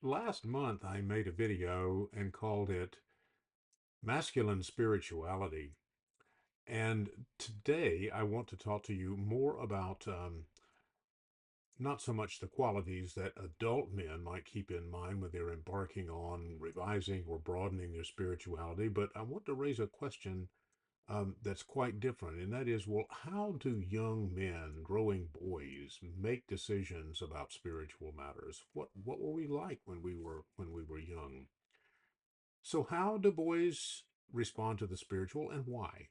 Last month, I made a video and called it Masculine Spirituality. And today, I want to talk to you more about not so much the qualities that adult men might keep in mind when they're embarking on revising or broadening their spirituality, but I want to raise a question that's quite different, and that is, well, how do young men, growing boys, make decisions about spiritual matters? What were we like when we were young? So, how do boys respond to the spiritual and why?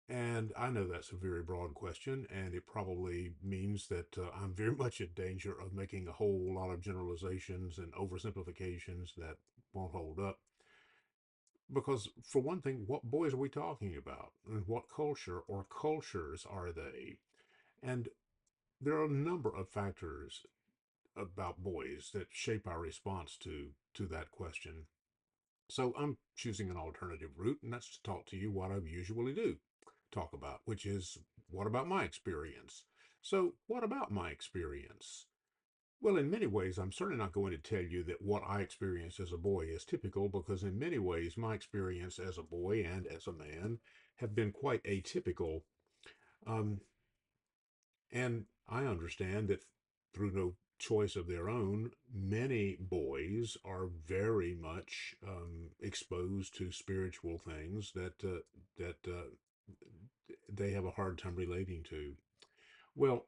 And I know that's a very broad question, and it probably means that I'm very much in danger of making a whole lot of generalizations and oversimplifications that won't hold up. Because, for one thing, what boys are we talking about? And what culture or cultures are they? And there are a number of factors about boys that shape our response to that question. So I'm choosing an alternative route, and that's to talk to you what I usually do talk about, which is what about my experience? So, what about my experience? Well, in many ways, I'm certainly not going to tell you that what I experienced as a boy is typical, because in many ways, my experience as a boy and as a man have been quite atypical. Um, and I understand that through no choice of their own, many boys are very much exposed to spiritual things that they have a hard time relating to. Well,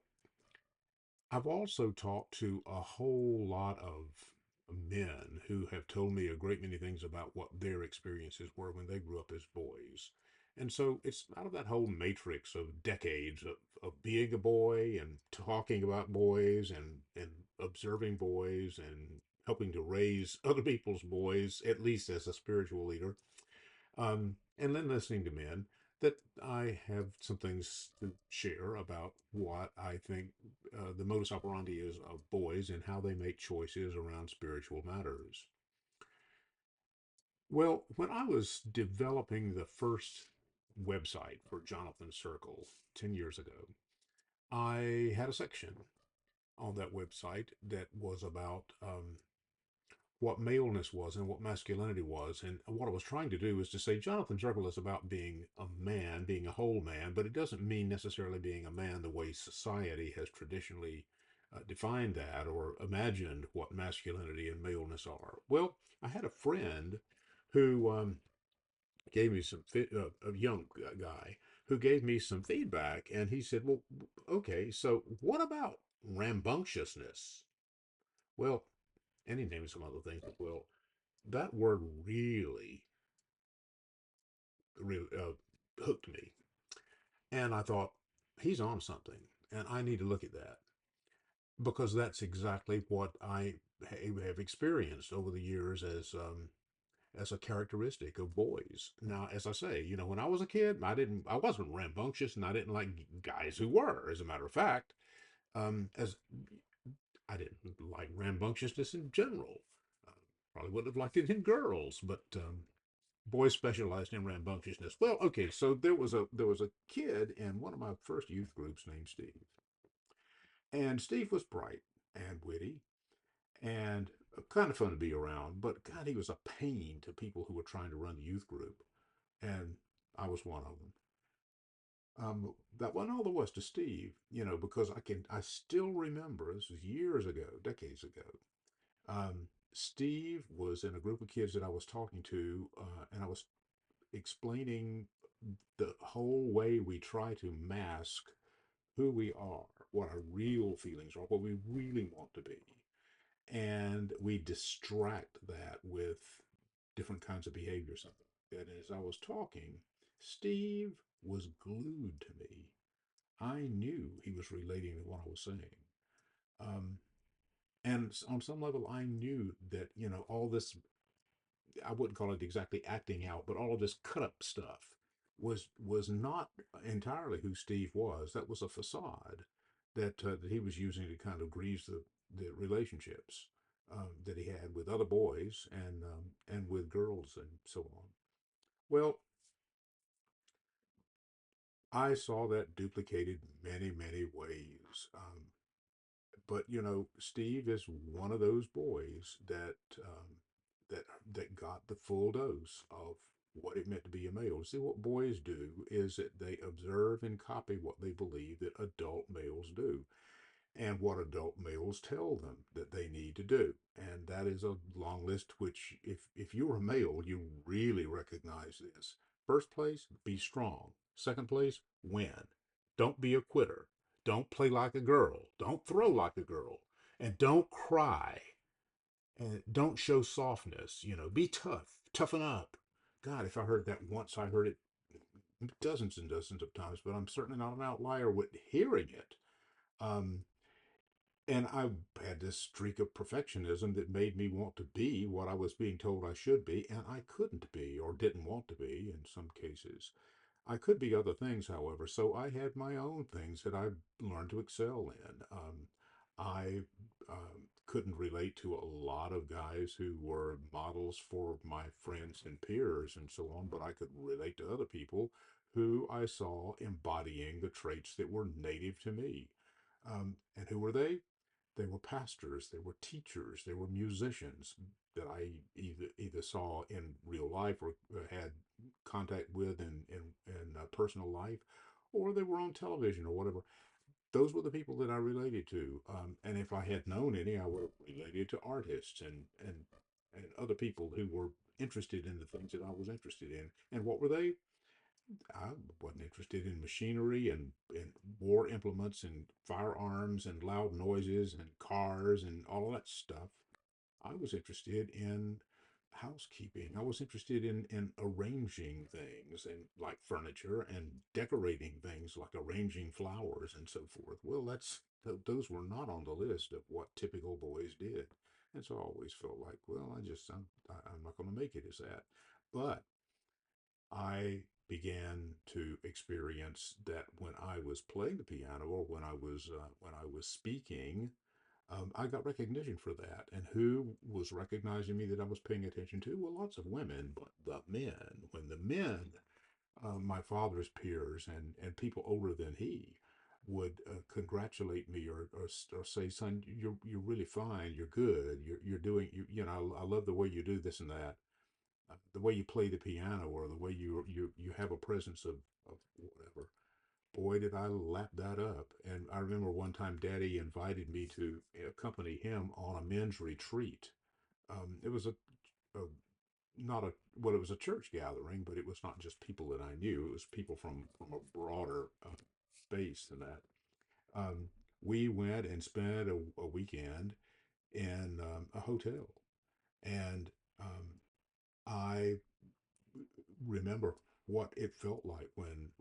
I've also talked to a whole lot of men who have told me a great many things about what their experiences were when they grew up as boys. And so it's out of that whole matrix of decades of being a boy and talking about boys and observing boys and helping to raise other people's boys, at least as a spiritual leader, and then listening to men, that I have some things to share about what I think the modus operandi is of boys and how they make choices around spiritual matters. Well, when I was developing the first website for Jonathan Circle 10 years ago, I had a section on that website that was about what maleness was and what masculinity was. And what I was trying to do is to say Jonathan Circle is about being a man, being a whole man, but it doesn't mean necessarily being a man the way society has traditionally defined that or imagined what masculinity and maleness are. Well, I had a friend who gave me a young guy who gave me some feedback, and he said, well, okay, so what about rambunctiousness? Well, and he named some other things as well. That word really hooked me. And I thought, he's on something. And I need to look at that because that's exactly what I have experienced over the years as a characteristic of boys. Now, as I say, when I was a kid, I wasn't rambunctious, and I didn't like guys who were. As a matter of fact, as I didn't like rambunctiousness in general. Uh, Probably wouldn't have liked it in girls, but boys specialized in rambunctiousness. Well, okay, so there was a kid in one of my first youth groups named Steve, and Steve was bright and witty and kind of fun to be around. But God, he was a pain to people who were trying to run the youth group, and I was one of them. That wasn't all there was to Steve, because I still remember, this was years ago, decades ago. Steve was in a group of kids that I was talking to, and I was explaining the whole way we try to mask who we are, what our real feelings are, what we really want to be. And we distract that with different kinds of behaviors. And as I was talking, Steve was glued to me. I knew he was relating to what I was saying. Um, and on some level, I knew that, all this, I wouldn't call it exactly acting out, but all of this cut up stuff was not entirely who Steve was. That was a facade that he was using to kind of grease the relationships that he had with other boys and with girls and so on. Well, I saw that duplicated many ways. But Steve is one of those boys that that got the full dose of what it meant to be a male. See, what boys do is that they observe and copy what they believe that adult males do and what adult males tell them that they need to do. And that is a long list, which, if you're a male, you really recognize this. First place, be strong. Second place, win. Don't be a quitter. Don't play like a girl. Don't throw like a girl. And don't cry. And don't show softness. Be tough. Toughen up. God, if I heard that once, I heard it dozens and dozens of times, but I'm certainly not an outlier with hearing it. Um, and I had this streak of perfectionism that made me want to be what I was being told I should be, and I couldn't be or didn't want to be in some cases. I could be other things, however, so I had my own things that I learned to excel in. I couldn't relate to a lot of guys who were models for my friends and peers and so on, but I could relate to other people who I saw embodying the traits that were native to me. And who were they? They were pastors, they were teachers, they were musicians that I either saw in real life or had contact with in personal life, or they were on television or whatever. Those were the people that I related to. And if I had known any, I would have related to artists and other people who were interested in the things that I was interested in. And what were they? I wasn't interested in machinery and war implements and firearms and loud noises and cars and all of that stuff. I was interested in housekeeping. I was interested in arranging things and like furniture and decorating things like arranging flowers and so forth. Well, those were not on the list of what typical boys did. And so I always felt like, well, I'm not going to make it as that. But I began to experience that when I was playing the piano or when I was speaking, I got recognition for that. And who was recognizing me that I was paying attention to? Well, lots of women, but the men. When the men, my father's peers and people older than he, would congratulate me or say, "Son, you're really fine. You're good. You're doing I love the way you do this and that." The way you play the piano or the way you have a presence of whatever. Boy, did I lap that up. And I remember one time Daddy invited me to accompany him on a men's retreat. It was a not a well, it was a church gathering, but it was not just people that I knew. It was people from a broader base than that. Um, we went and spent a weekend in a hotel, and I remember what it felt like when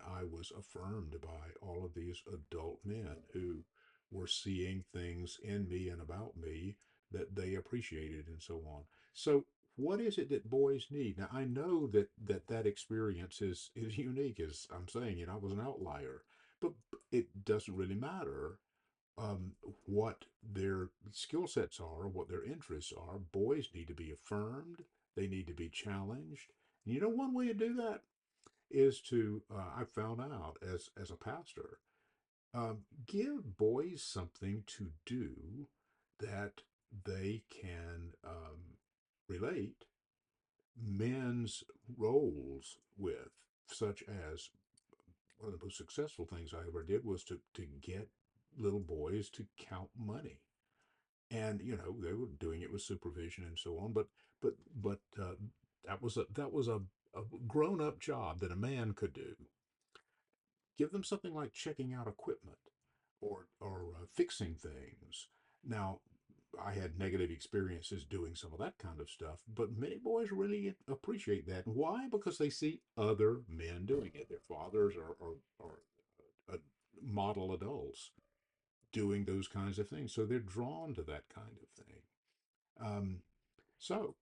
I was affirmed by all of these adult men who were seeing things in me and about me that they appreciated and so on. So what is it that boys need? Now I know that experience is unique, as I'm saying, I was an outlier, but it doesn't really matter um, what their skill sets are, what their interests are. Boys need to be affirmed, they need to be challenged. And one way to do that is I found out as a pastor, give boys something to do that they can relate men's roles with, such as one of the most successful things I ever did was to get little boys to count money. And they were doing it with supervision and so on, but that was a grown up job that a man could do. Give them something like checking out equipment or fixing things. Now, I had negative experiences doing some of that kind of stuff, but many boys really appreciate that. Why? Because they see other men doing it. Their fathers are model adults doing those kinds of things, so they're drawn to that kind of thing. Um, so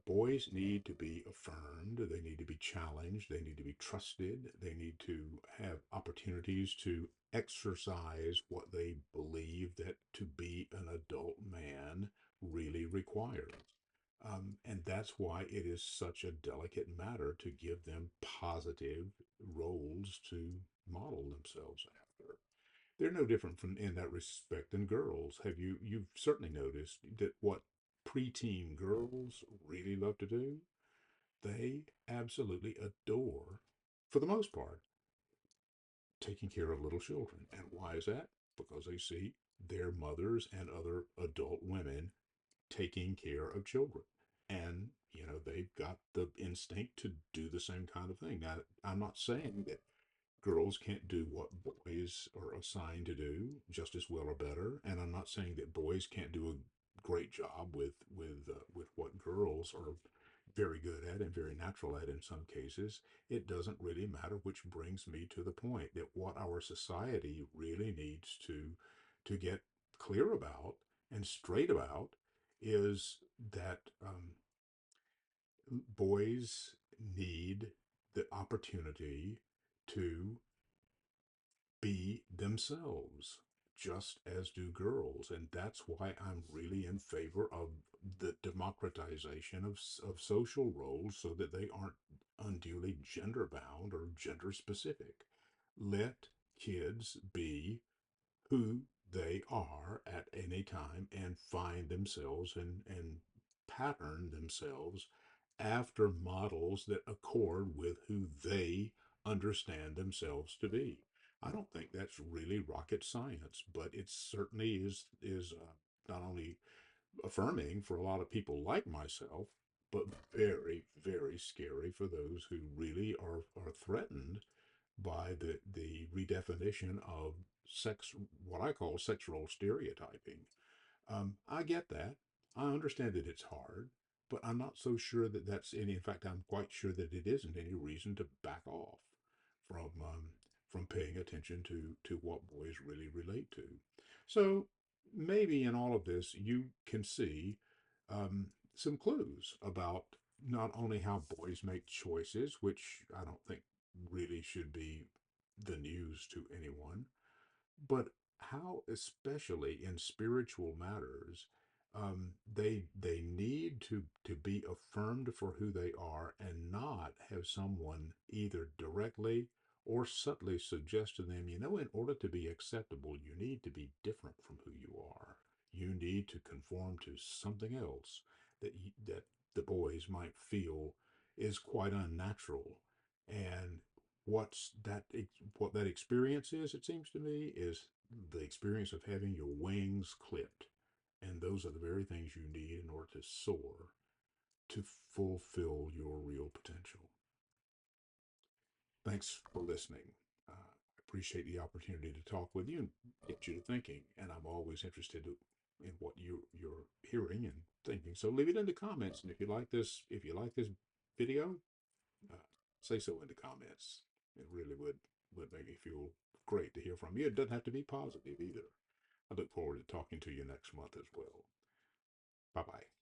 boys need to be affirmed, they need to be challenged, they need to be trusted, they need to have opportunities to exercise what they believe that to be an adult man really requires. And that's why it is such a delicate matter to give them positive roles to model themselves after. They're no different from in that respect than girls. You've certainly noticed that what preteen girls really love to do, they absolutely adore, for the most part, taking care of little children. And why is that? Because they see their mothers and other adult women taking care of children. And, they've got the instinct to do the same kind of thing. Now, I'm not saying that girls can't do what boys are assigned to do just as well or better, and I'm not saying that boys can't do a great job with what girls are very good at and very natural at in some cases. It doesn't really matter, which brings me to the point that what our society really needs to get clear about and straight about is that boys need the opportunity to be themselves, just as do girls. And that's why I'm really in favor of the democratization of social roles so that they aren't unduly gender bound or gender specific. Let kids be who they are at any time and find themselves and pattern themselves after models that accord with who they understand themselves to be. I don't think that's really rocket science, but it certainly is not only affirming for a lot of people like myself, but very, very scary for those who really are threatened by the redefinition of sex, what I call sexual stereotyping. I get that. I understand that it's hard, but I'm not so sure that that's any. In fact, I'm quite sure that it isn't any reason to back off from um, from paying attention to what boys really relate to. So maybe in all of this, you can see some clues about not only how boys make choices, which I don't think really should be the news to anyone, but how, especially in spiritual matters, they need to be affirmed for who they are and not have someone either directly or subtly suggest to them, in order to be acceptable, you need to be different from who you are. You need to conform to something else that the boys might feel is quite unnatural. And what's that what that experience is, it seems to me, is the experience of having your wings clipped. And those are the very things you need in order to soar, to fulfill your real potential. Thanks for listening. I appreciate the opportunity to talk with you and get you to thinking. And I'm always interested in what you're hearing and thinking. So leave it in the comments. And if you like this video, uh, say so in the comments. It really would make me feel great to hear from you. It doesn't have to be positive either. I look forward to talking to you next month as well. Bye bye.